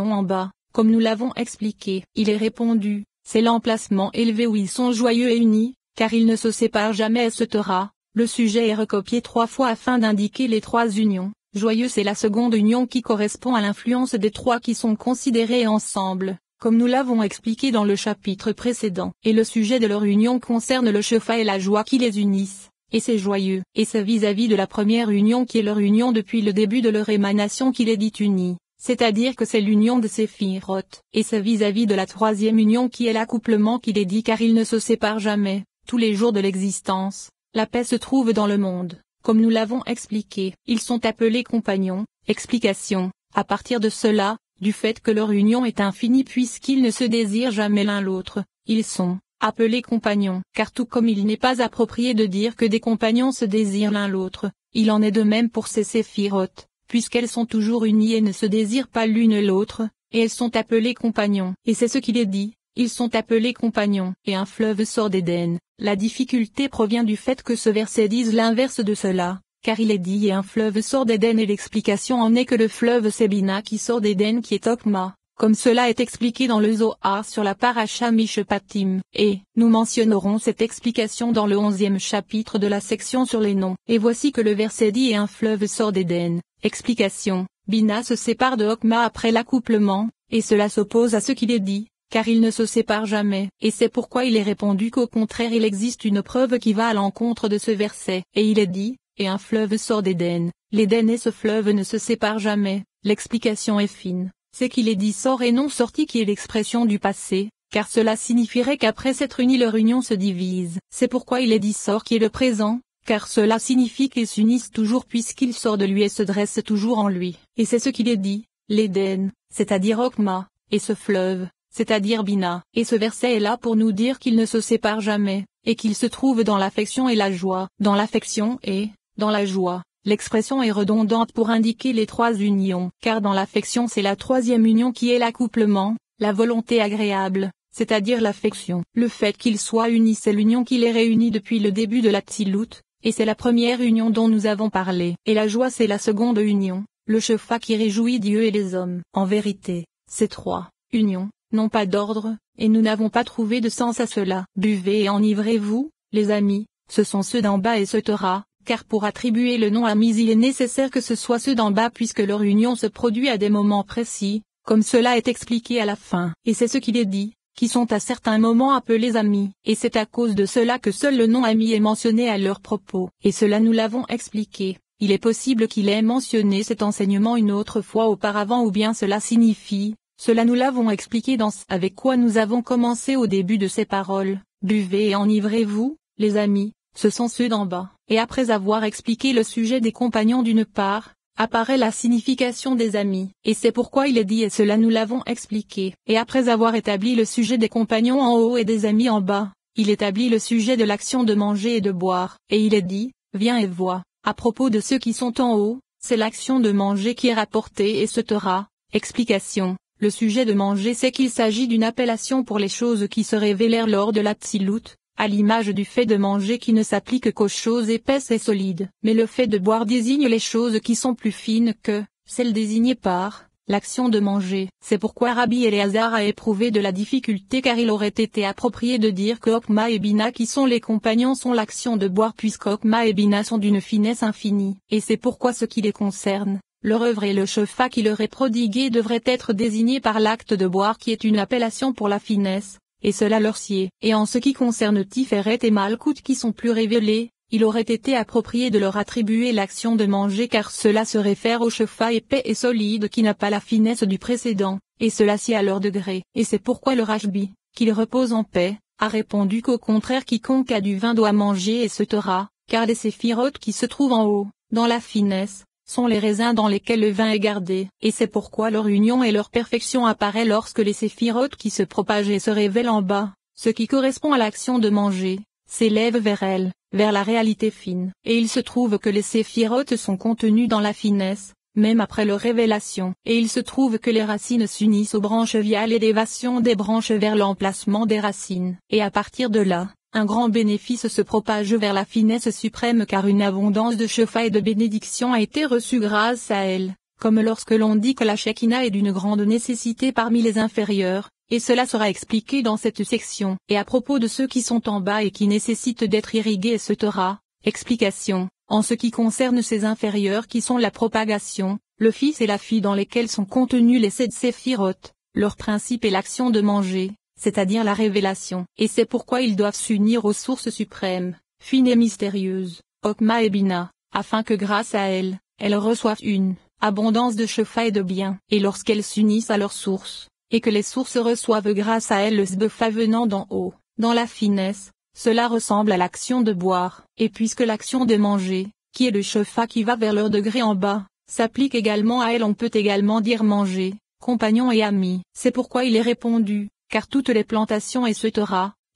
en bas, comme nous l'avons expliqué. Il est répondu, c'est l'emplacement élevé où ils sont joyeux et unis, car ils ne se séparent jamais, etc. Le sujet est recopié 3 fois afin d'indiquer les 3 unions. Joyeux, c'est la seconde union qui correspond à l'influence des 3 qui sont considérés ensemble, comme nous l'avons expliqué dans le chapitre précédent. Et le sujet de leur union concerne le chefa et la joie qui les unissent. Et c'est joyeux, et c'est vis-à-vis de la première union qui est leur union depuis le début de leur émanation qu'il est dit unis, c'est-à-dire que c'est l'union de Séphiroth, et c'est vis-à-vis de la troisième union qui est l'accouplement qu'il est dit car ils ne se séparent jamais, tous les jours de l'existence, la paix se trouve dans le monde, comme nous l'avons expliqué, ils sont appelés compagnons, explication, à partir de cela, du fait que leur union est infinie puisqu'ils ne se désirent jamais l'un l'autre, ils sont appelés compagnons, car tout comme il n'est pas approprié de dire que des compagnons se désirent l'un l'autre, il en est de même pour ces séphiroth, puisqu'elles sont toujours unies et ne se désirent pas l'une l'autre, et elles sont appelées compagnons. Et c'est ce qu'il est dit, ils sont appelés compagnons. Et un fleuve sort d'Éden. La difficulté provient du fait que ce verset dise l'inverse de cela, car il est dit et un fleuve sort d'Éden et l'explication en est que le fleuve c'est Bina qui sort d'Éden qui est Okma. Comme cela est expliqué dans le Zohar sur la Paracha Mishpatim, et nous mentionnerons cette explication dans le 11e chapitre de la section sur les noms. Et voici que le verset dit et un fleuve sort d'Éden. Explication, Bina se sépare de Okma après l'accouplement, et cela s'oppose à ce qu'il est dit, car ils ne se séparent jamais. Et c'est pourquoi il est répondu qu'au contraire il existe une preuve qui va à l'encontre de ce verset. Et il est dit, et un fleuve sort d'Éden. L'Éden et ce fleuve ne se séparent jamais. L'explication est fine. C'est qu'il est dit sort et non sorti qui est l'expression du passé, car cela signifierait qu'après s'être unis leur union se divise. C'est pourquoi il est dit sort qui est le présent, car cela signifie qu'ils s'unissent toujours puisqu'il sort de lui et se dresse toujours en lui. Et c'est ce qu'il est dit, l'Éden, c'est-à-dire Okma, et ce fleuve, c'est-à-dire Bina. Et ce verset est là pour nous dire qu'ils ne se séparent jamais, et qu'ils se trouvent dans l'affection et la joie. Dans l'affection et, dans la joie. L'expression est redondante pour indiquer les 3 unions, car dans l'affection c'est la troisième union qui est l'accouplement, la volonté agréable, c'est-à-dire l'affection. Le fait qu'ils soient unis c'est l'union qui les réunit depuis le début de la Tzilut, et c'est la première union dont nous avons parlé. Et la joie c'est la seconde union, le chefa qui réjouit Dieu et les hommes. En vérité, ces 3 unions n'ont pas d'ordre, et nous n'avons pas trouvé de sens à cela. Buvez et enivrez-vous, les amis, ce sont ceux d'en bas et ce Torah. Car pour attribuer le nom amis il est nécessaire que ce soit ceux d'en bas puisque leur union se produit à des moments précis, comme cela est expliqué à la fin. Et c'est ce qu'il est dit, qui sont à certains moments appelés amis. Et c'est à cause de cela que seul le nom ami est mentionné à leur propos. Et cela nous l'avons expliqué. Il est possible qu'il ait mentionné cet enseignement une autre fois auparavant ou bien cela signifie, cela nous l'avons expliqué dans ce avec quoi nous avons commencé au début de ces paroles. Buvez et enivrez-vous, les amis. Ce sont ceux d'en bas. Et après avoir expliqué le sujet des compagnons d'une part, apparaît la signification des amis. Et c'est pourquoi il est dit et cela nous l'avons expliqué. Et après avoir établi le sujet des compagnons en haut et des amis en bas, il établit le sujet de l'action de manger et de boire. Et il est dit, viens et vois. À propos de ceux qui sont en haut, c'est l'action de manger qui est rapportée et ce Torah. Explication. Le sujet de manger c'est qu'il s'agit d'une appellation pour les choses qui se révélèrent lors de la Tzilut. À l'image du fait de manger qui ne s'applique qu'aux choses épaisses et solides. Mais le fait de boire désigne les choses qui sont plus fines que, celles désignées par, l'action de manger. C'est pourquoi Rabbi Eliezer a éprouvé de la difficulté car il aurait été approprié de dire que Okma et Bina qui sont les compagnons sont l'action de boire puisqu'Okma et Bina sont d'une finesse infinie. Et c'est pourquoi ce qui les concerne, leur œuvre et le chefa qui leur est prodigué devraient être désignés par l'acte de boire qui est une appellation pour la finesse. Et cela leur sied. Et en ce qui concerne Tiferet et Malkout qui sont plus révélés, il aurait été approprié de leur attribuer l'action de manger car cela se réfère au chefa épais et solide qui n'a pas la finesse du précédent, et cela sied à leur degré. Et c'est pourquoi le Rashbi, qu'il repose en paix, a répondu qu'au contraire quiconque a du vin doit manger et se taira, car les séphiroth qui se trouvent en haut, dans la finesse, sont les raisins dans lesquels le vin est gardé. Et c'est pourquoi leur union et leur perfection apparaît lorsque les séphiroth qui se propagent et se révèlent en bas, ce qui correspond à l'action de manger, s'élèvent vers elle, vers la réalité fine. Et il se trouve que les séphiroth sont contenus dans la finesse, même après leur révélation. Et il se trouve que les racines s'unissent aux branches via l'élévation des branches vers l'emplacement des racines. Et à partir de là, un grand bénéfice se propage vers la finesse suprême car une abondance de chefa et de bénédiction a été reçue grâce à elle. comme lorsque l'on dit que la Shekinah est d'une grande nécessité parmi les inférieurs, et cela sera expliqué dans cette section. Et à propos de ceux qui sont en bas et qui nécessitent d'être irrigués, etc. Explication. En ce qui concerne ces inférieurs qui sont la propagation, le fils et la fille dans lesquels sont contenus les 7 séphiroth, leur principe est l'action de manger, c'est-à-dire la révélation. Et c'est pourquoi ils doivent s'unir aux sources suprêmes, fines et mystérieuses, Okma et Bina, afin que grâce à elles, elles reçoivent une abondance de Shefa et de biens. Et lorsqu'elles s'unissent à leur source, et que les sources reçoivent grâce à elles le Sbefa venant d'en haut, dans la finesse, cela ressemble à l'action de boire. Et puisque l'action de manger, qui est le Shefa qui va vers leur degré en bas, s'applique également à elles, on peut également dire manger, compagnons et amis. C'est pourquoi il est répondu, car toutes les plantations etc.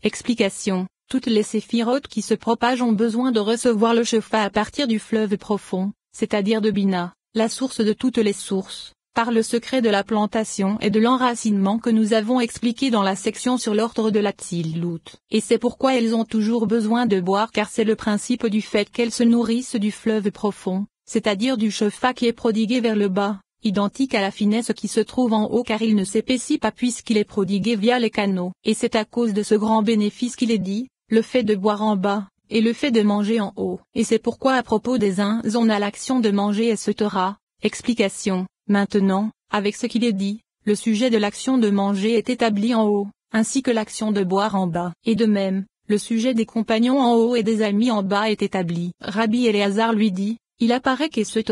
Explication. Toutes les séphiroth qui se propagent ont besoin de recevoir le Shefa à partir du fleuve profond, c'est-à-dire de Bina, la source de toutes les sources, par le secret de la plantation et de l'enracinement que nous avons expliqué dans la section sur l'ordre de la Tzilut. Et c'est pourquoi elles ont toujours besoin de boire, car c'est le principe du fait qu'elles se nourrissent du fleuve profond, c'est-à-dire du Shefa qui est prodigué vers le bas, identique à la finesse qui se trouve en haut, car il ne s'épaissit pas puisqu'il est prodigué via les canaux. Et c'est à cause de ce grand bénéfice qu'il est dit, le fait de boire en bas, et le fait de manger en haut. Et c'est pourquoi à propos des uns on a l'action de manger etc. Explication. Maintenant, avec ce qu'il est dit, le sujet de l'action de manger est établi en haut, ainsi que l'action de boire en bas. Et de même, le sujet des compagnons en haut et des amis en bas est établi. Rabbi Éléazar lui dit, il apparaît qu'Etc.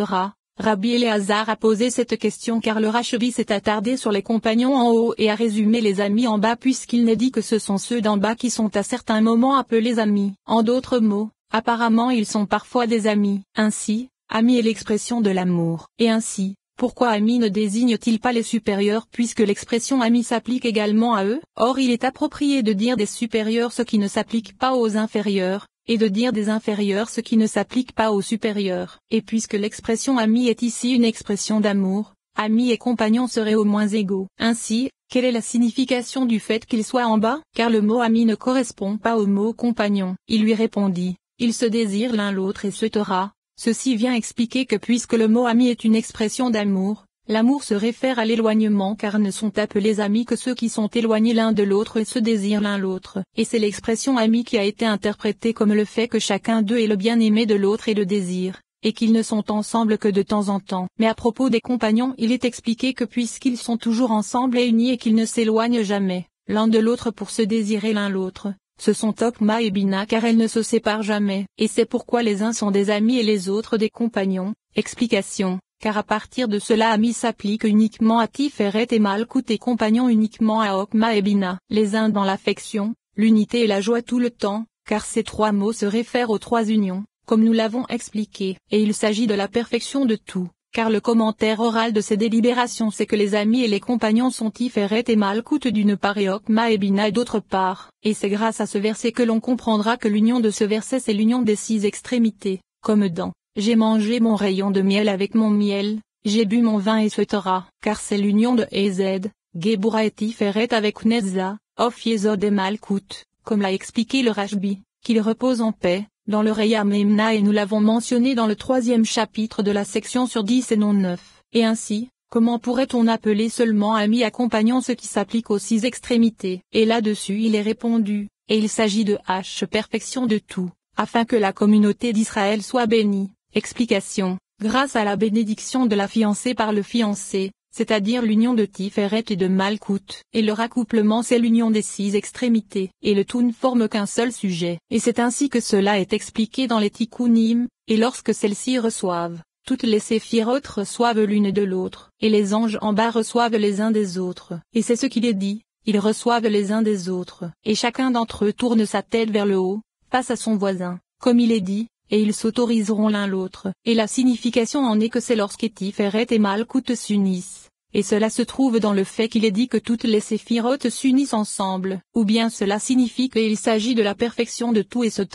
Rabbi Éléazar a posé cette question car le Rachevi s'est attardé sur les compagnons en haut et a résumé les amis en bas puisqu'il n'est dit que ce sont ceux d'en bas qui sont à certains moments appelés amis. En d'autres mots, apparemment ils sont parfois des amis. Ainsi, ami est l'expression de l'amour. Et ainsi, pourquoi ami ne désigne-t-il pas les supérieurs puisque l'expression ami s'applique également à eux? Or il est approprié de dire des supérieurs ce qui ne s'applique pas aux inférieurs, et de dire des inférieurs ce qui ne s'applique pas aux supérieurs. Et puisque l'expression ami est ici une expression d'amour, amis et compagnons seraient au moins égaux. Ainsi, quelle est la signification du fait qu'ils soient en bas? Car le mot ami ne correspond pas au mot compagnon. Il lui répondit, ils se désirent l'un l'autre etc. Ceci vient expliquer que puisque le mot ami est une expression d'amour, l'amour se réfère à l'éloignement car ne sont appelés amis que ceux qui sont éloignés l'un de l'autre et se désirent l'un l'autre. Et c'est l'expression ami qui a été interprétée comme le fait que chacun d'eux est le bien-aimé de l'autre et le désire, et qu'ils ne sont ensemble que de temps en temps. Mais à propos des compagnons, il est expliqué que puisqu'ils sont toujours ensemble et unis et qu'ils ne s'éloignent jamais, l'un de l'autre pour se désirer l'un l'autre, ce sont Okma et Bina car elles ne se séparent jamais. Et c'est pourquoi les uns sont des amis et les autres des compagnons. Explication. Car à partir de cela ami s'applique uniquement à Tiferet et Malkout et compagnon uniquement à Okma et Bina. Les uns dans l'affection, l'unité et la joie tout le temps, car ces trois mots se réfèrent aux trois unions, comme nous l'avons expliqué. Et il s'agit de la perfection de tout, car le commentaire oral de ces délibérations c'est que les amis et les compagnons sont Tiferet et Malkout d'une part et Okma et Bina d'autre part. Et c'est grâce à ce verset que l'on comprendra que l'union de ce verset c'est l'union des 6 extrémités, comme dans j'ai mangé mon rayon de miel avec mon miel, j'ai bu mon vin etc. Car c'est l'union de Ez, Gebura et Tiferet avec Nezza, Of Yesod et Malkout, comme l'a expliqué le Rashbi, qu'il repose en paix, dans le Reya Memna et nous l'avons mentionné dans le 3e chapitre de la section sur 10 et non 9. Et ainsi, comment pourrait-on appeler seulement ami accompagnant ce qui s'applique aux 6 extrémités? Et là-dessus il est répondu, et il s'agit de perfection de tout, afin que la communauté d'Israël soit bénie. Explication. Grâce à la bénédiction de la fiancée par le fiancé, c'est-à-dire l'union de Tiferet et de Malkout, et leur accouplement c'est l'union des 6 extrémités, et le tout ne forme qu'un seul sujet. Et c'est ainsi que cela est expliqué dans les Tikkunim, et lorsque celles-ci reçoivent, toutes les séphiroth reçoivent l'une de l'autre, et les anges en bas reçoivent les uns des autres. Et c'est ce qu'il est dit, ils reçoivent les uns des autres, et chacun d'entre eux tourne sa tête vers le haut, face à son voisin, comme il est dit, et ils s'autoriseront l'un l'autre. Et la signification en est que c'est lorsque Tiferet et Malkout s'unissent. Et cela se trouve dans le fait qu'il est dit que toutes les séphiroth s'unissent ensemble, ou bien cela signifie qu'il s'agit de la perfection de tout etc.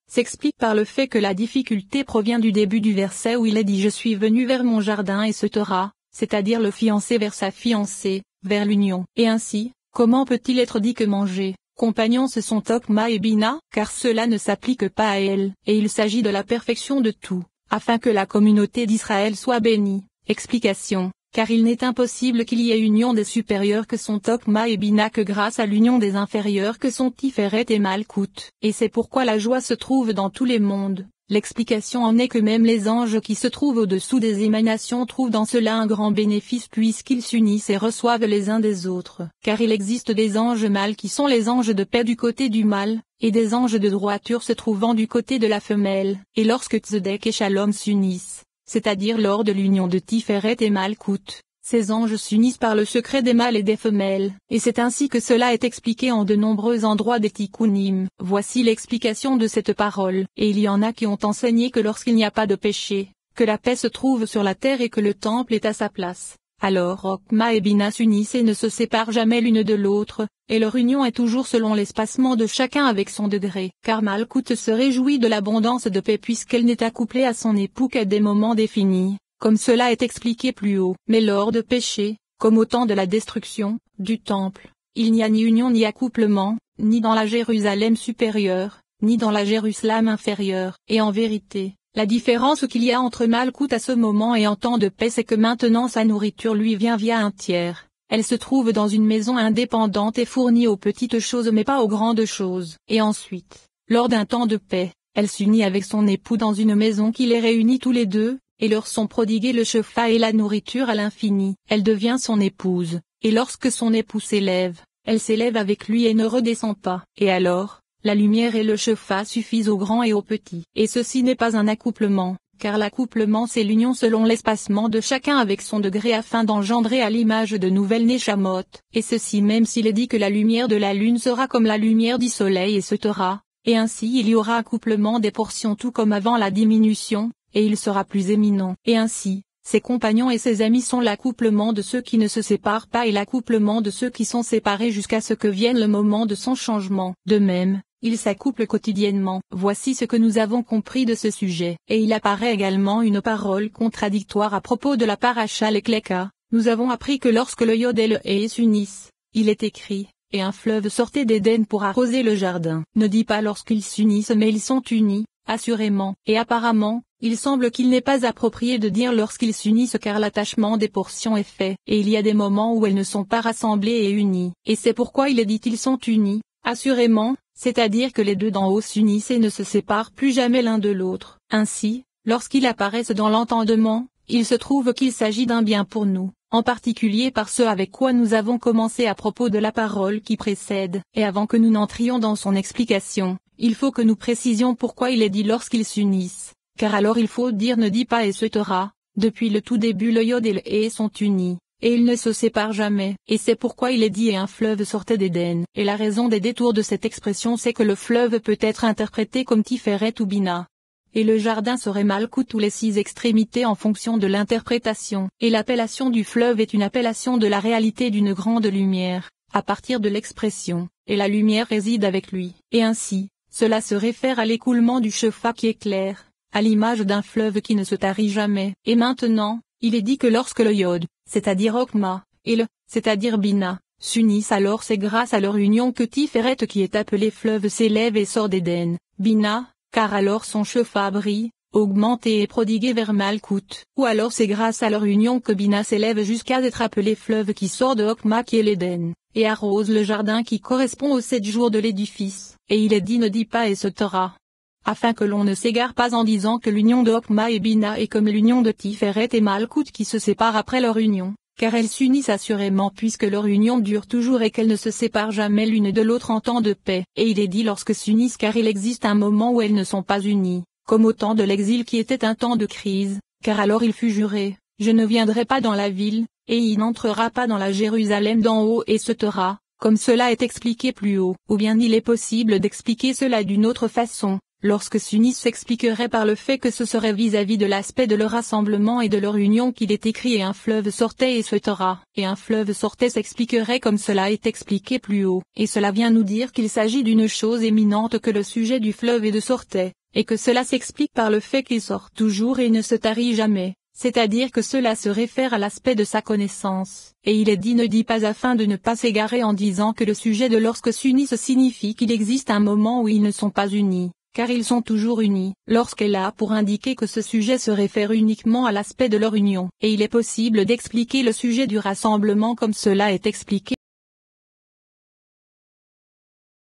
S'explique par le fait que la difficulté provient du début du verset où il est dit je suis venu vers mon jardin etc., c'est-à-dire le fiancé vers sa fiancée, vers l'union. Et ainsi, comment peut-il être dit que manger compagnons ce sont Okma et Bina, car cela ne s'applique pas à elles, et il s'agit de la perfection de tout, afin que la communauté d'Israël soit bénie. Explication. Car il n'est impossible qu'il y ait union des supérieurs que sont Okma et Bina que grâce à l'union des inférieurs que sont Tiferet et Malkout. Et c'est pourquoi la joie se trouve dans tous les mondes. L'explication en est que même les anges qui se trouvent au-dessous des émanations trouvent dans cela un grand bénéfice puisqu'ils s'unissent et reçoivent les uns des autres. Car il existe des anges mâles qui sont les anges de paix du côté du mâle, et des anges de droiture se trouvant du côté de la femelle. Et lorsque Tzedek et Shalom s'unissent, c'est-à-dire lors de l'union de Tiferet et Malkout, ces anges s'unissent par le secret des mâles et des femelles, et c'est ainsi que cela est expliqué en de nombreux endroits des Tikkunim. Voici l'explication de cette parole, et il y en a qui ont enseigné que lorsqu'il n'y a pas de péché, que la paix se trouve sur la terre et que le temple est à sa place. Alors Okma et Bina s'unissent et ne se séparent jamais l'une de l'autre, et leur union est toujours selon l'espacement de chacun avec son degré. Car Malkout se réjouit de l'abondance de paix puisqu'elle n'est accouplée à son époux qu'à des moments définis, comme cela est expliqué plus haut. Mais lors de péché, comme au temps de la destruction du temple, il n'y a ni union ni accouplement, ni dans la Jérusalem supérieure, ni dans la Jérusalem inférieure. Et en vérité, la différence qu'il y a entre Malkout à ce moment et en temps de paix c'est que maintenant sa nourriture lui vient via un tiers. Elle se trouve dans une maison indépendante et fournit aux petites choses mais pas aux grandes choses. Et ensuite, lors d'un temps de paix, elle s'unit avec son époux dans une maison qui les réunit tous les deux, et leur sont prodigués le chefa et la nourriture à l'infini. Elle devient son épouse, et lorsque son époux s'élève, elle s'élève avec lui et ne redescend pas. Et alors, la lumière et le chefa suffisent aux grands et aux petits. Et ceci n'est pas un accouplement, car l'accouplement c'est l'union selon l'espacement de chacun avec son degré afin d'engendrer à l'image de nouvelles Neshamot. Et ceci même s'il est dit que la lumière de la lune sera comme la lumière du soleil et se taira, et ainsi il y aura accouplement des portions tout comme avant la diminution, et il sera plus éminent. Et ainsi, ses compagnons et ses amis sont l'accouplement de ceux qui ne se séparent pas et l'accouplement de ceux qui sont séparés jusqu'à ce que vienne le moment de son changement. De même, ils s'accouplent quotidiennement. Voici ce que nous avons compris de ce sujet. Et il apparaît également une parole contradictoire à propos de la paracha Lekleka. Nous avons appris que lorsque le Yod et le Hé s'unissent, il est écrit, et un fleuve sortait d'Éden pour arroser le jardin. Ne dit pas lorsqu'ils s'unissent mais ils sont unis, assurément. Et apparemment, il semble qu'il n'est pas approprié de dire lorsqu'ils s'unissent car l'attachement des portions est fait, et il y a des moments où elles ne sont pas rassemblées et unies. Et c'est pourquoi il est dit ils sont unis, assurément, c'est-à-dire que les deux d'en haut s'unissent et ne se séparent plus jamais l'un de l'autre. Ainsi, lorsqu'ils apparaissent dans l'entendement, il se trouve qu'il s'agit d'un bien pour nous, en particulier par ce avec quoi nous avons commencé à propos de la parole qui précède. Et avant que nous n'entrions dans son explication, il faut que nous précisions pourquoi il est dit lorsqu'ils s'unissent. Car alors il faut dire ne dit pas et se taira. Depuis le tout début le Yod et le Hé sont unis, et ils ne se séparent jamais. Et c'est pourquoi il est dit et un fleuve sortait d'Éden. Et la raison des détours de cette expression c'est que le fleuve peut être interprété comme Tiferet ou Bina. Et le jardin serait Malkout ou les 6 extrémités en fonction de l'interprétation. Et l'appellation du fleuve est une appellation de la réalité d'une grande lumière, à partir de l'expression, et la lumière réside avec lui. Et ainsi, cela se réfère à l'écoulement du chefa qui éclaire, à l'image d'un fleuve qui ne se tarit jamais. Et maintenant, il est dit que lorsque le Yod, c'est-à-dire Okma, et le, c'est-à-dire Bina, s'unissent alors c'est grâce à leur union que Tiferet qui est appelé fleuve s'élève et sort d'Éden. Bina, car alors son chefa brille, augmente et est prodigué vers Malkout. Ou alors c'est grâce à leur union que Bina s'élève jusqu'à être appelé fleuve qui sort de Okma qui est l'Éden, et arrose le jardin qui correspond aux 7 jours de l'édifice. Et il est dit ne dit pas et se taira. Afin que l'on ne s'égare pas en disant que l'union de Okma et Bina est comme l'union de Tiferet et Malkout qui se séparent après leur union, car elles s'unissent assurément puisque leur union dure toujours et qu'elles ne se séparent jamais l'une de l'autre en temps de paix. Et il est dit lorsque s'unissent car il existe un moment où elles ne sont pas unies, comme au temps de l'exil qui était un temps de crise, car alors il fut juré, je ne viendrai pas dans la ville, et il n'entrera pas dans la Jérusalem d'en haut et se taira, comme cela est expliqué plus haut. Ou bien il est possible d'expliquer cela d'une autre façon. Lorsque s'unissent s'expliquerait par le fait que ce serait vis-à-vis de l'aspect de leur rassemblement et de leur union qu'il est écrit et un fleuve sortait et se taira. Et un fleuve sortait s'expliquerait comme cela est expliqué plus haut. Et cela vient nous dire qu'il s'agit d'une chose éminente que le sujet du fleuve et de sortait, et que cela s'explique par le fait qu'il sort toujours et ne se tarit jamais. C'est-à-dire que cela se réfère à l'aspect de sa connaissance. Et il est dit ne dit pas afin de ne pas s'égarer en disant que le sujet de lorsque s'unissent signifie qu'il existe un moment où ils ne sont pas unis. car ils sont toujours unis, lorsqu'elle a pour indiquer que ce sujet se réfère uniquement à l'aspect de leur union. Et il est possible d'expliquer le sujet du rassemblement comme cela est expliqué